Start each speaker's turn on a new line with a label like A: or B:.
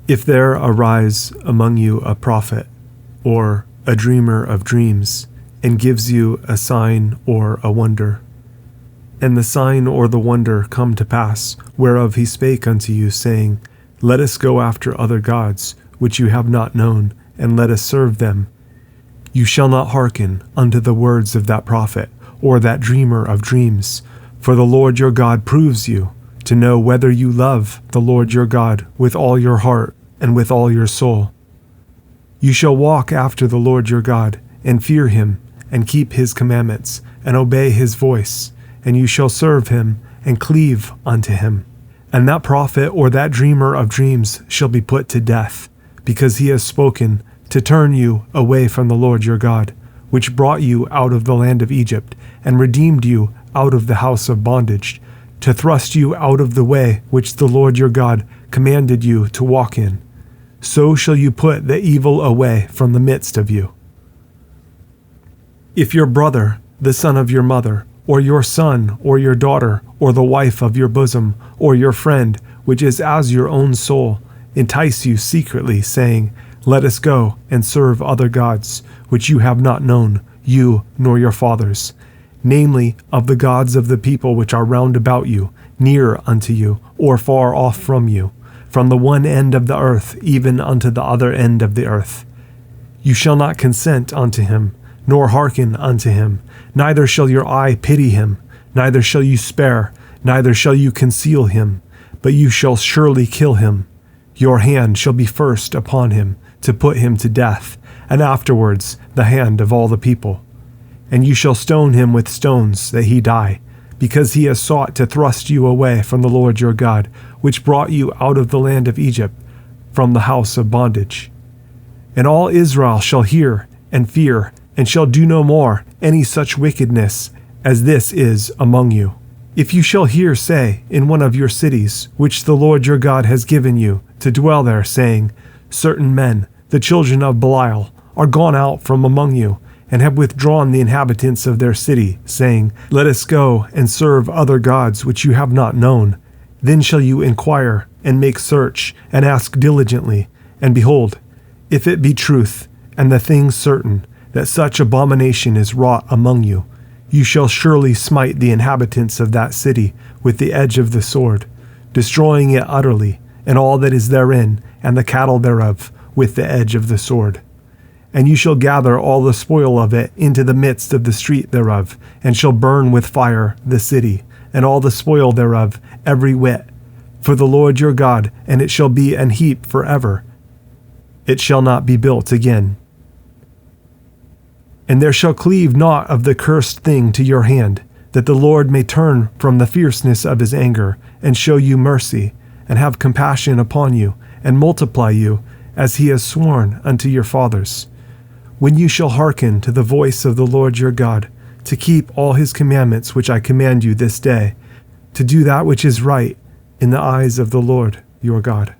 A: If there arise among you a prophet, or a dreamer of dreams, and gives you a sign or a wonder, and the sign or the wonder come to pass, whereof he spake unto you, saying, Let us go after other gods, which you have not known, and let us serve them. You shall not hearken unto the words of that prophet, or that dreamer of dreams, for the Lord your God proves you, to know whether you love the Lord your God with all your heart and with all your soul. You shall walk after the Lord your God, and fear him, and keep his commandments, and obey his voice, and you shall serve him, and cleave unto him. And that prophet or that dreamer of dreams shall be put to death, because he has spoken to turn you away from the Lord your God, which brought you out of the land of Egypt, and redeemed you out of the house of bondage, to thrust you out of the way which the Lord your God commanded you to walk in. So shall you put the evil away from the midst of you. If your brother, the son of your mother, or your son, or your daughter, or the wife of your bosom, or your friend, which is as your own soul, entice you secretly, saying, Let us go and serve other gods, which you have not known, you nor your fathers, namely, of the gods of the people which are round about you, near unto you, or far off from you, from the one end of the earth even unto the other end of the earth. You shall not consent unto him, nor hearken unto him, neither shall your eye pity him, neither shall you spare, neither shall you conceal him, but you shall surely kill him. Your hand shall be first upon him, to put him to death, and afterwards the hand of all the people. And you shall stone him with stones, that he die, because he has sought to thrust you away from the Lord your God, which brought you out of the land of Egypt, from the house of bondage. And all Israel shall hear and fear, and shall do no more any such wickedness as this is among you. If you shall hear say in one of your cities, which the Lord your God has given you, to dwell there, saying, Certain men, the children of Belial, are gone out from among you, and have withdrawn the inhabitants of their city, saying, Let us go and serve other gods which you have not known. Then shall you inquire, and make search, and ask diligently. And behold, if it be truth, and the thing certain, that such abomination is wrought among you, you shall surely smite the inhabitants of that city with the edge of the sword, destroying it utterly, and all that is therein, and the cattle thereof, with the edge of the sword. And you shall gather all the spoil of it into the midst of the street thereof, and shall burn with fire the city, and all the spoil thereof, every whit, for the Lord your God, and it shall be an heap forever. It shall not be built again. And there shall cleave naught of the cursed thing to your hand, that the Lord may turn from the fierceness of his anger, and show you mercy, and have compassion upon you, and multiply you, as he has sworn unto your fathers. When you shall hearken to the voice of the Lord your God, to keep all his commandments which I command you this day, to do that which is right in the eyes of the Lord your God.